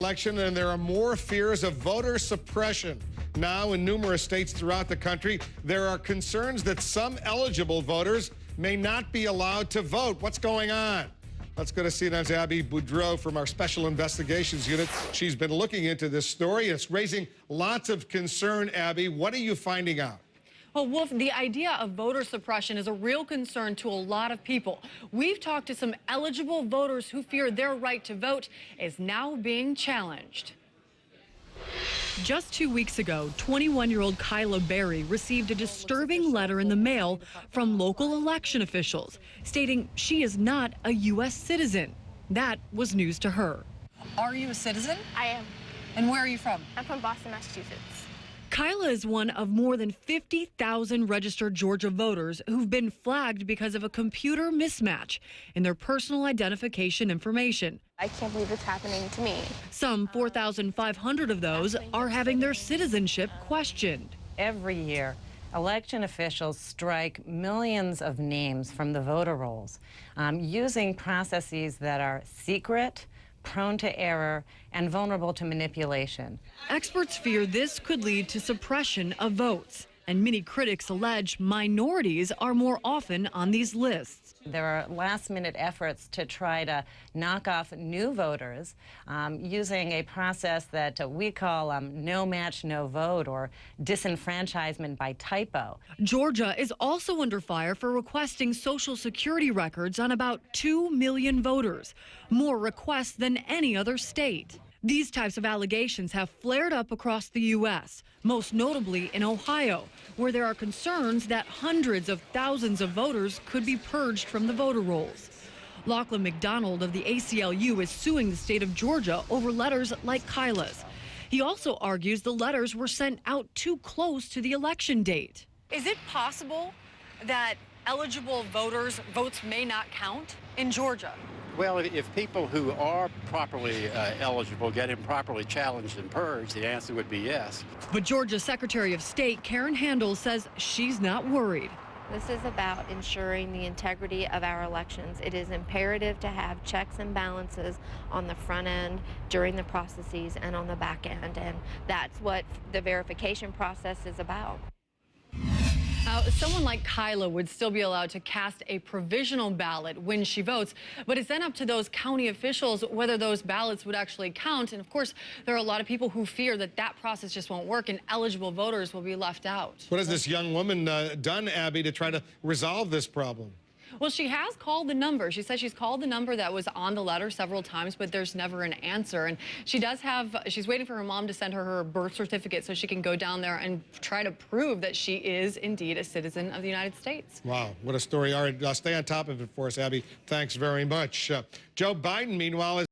Election, and there are more fears of voter suppression. Now, in numerous states throughout the country, there are concerns that some eligible voters may not be allowed to vote. What's going on? Let's go to CNN's Abby Boudreau from our Special Investigations Unit. She's been looking into this story. It's raising lots of concern, Abby. What are you finding out? Well, Wolf, the idea of voter suppression is a real concern to a lot of people. We've talked to some eligible voters who fear their right to vote is now being challenged. Just 2 weeks ago, 21-year-old Kyla Berry received a disturbing letter in the mail from local election officials stating she is not a U.S. citizen. That was news to her. Are you a citizen? I am. And where are you from? I'm from Boston, Massachusetts. Kyla is one of more than 50,000 registered Georgia voters who've been flagged because of a computer mismatch in their personal identification information. I can't believe it's happening to me. Some 4,500 of those are having their citizenship questioned. Every year, election officials strike millions of names from the voter rolls using processes that are secret, prone to error, and vulnerable to manipulation. Experts fear this could lead to suppression of votes, and many critics allege minorities are more often on these lists. There are last-minute efforts to try to knock off new voters using a process that we call no match, no vote, or disenfranchisement by typo. Georgia is also under fire for requesting Social Security records on about 2 million voters, more requests than any other state. These types of allegations have flared up across the U.S., most notably in Ohio, where there are concerns that hundreds of thousands of voters could be purged from the voter rolls. Lachlan McDonald of the ACLU is suing the state of Georgia over letters like Kyla's. He also argues the letters were sent out too close to the election date. Is it possible that eligible voters' votes may not count in Georgia? Well, if people who are properly eligible get improperly challenged and purged, the answer would be yes. But Georgia's Secretary of State Karen Handel says she's not worried. This is about ensuring the integrity of our elections. It is imperative to have checks and balances on the front end, during the processes, and on the back end. And that's what the verification process is about. Someone like Kyla would still be allowed to cast a provisional ballot when she votes, but it's then up to those county officials whether those ballots would actually count. And of course, there are a lot of people who fear that that process just won't work and eligible voters will be left out. What has this young woman done, Abby, to try to resolve this problem? Well, she has called the number. She says she's called the number that was on the letter several times, but there's never an answer. And she's waiting for her mom to send her birth certificate so she can go down there and try to prove that she is indeed a citizen of the United States. Wow, what a story. All right, stay on top of it for us, Abby. Thanks very much. Joe Biden, meanwhile, is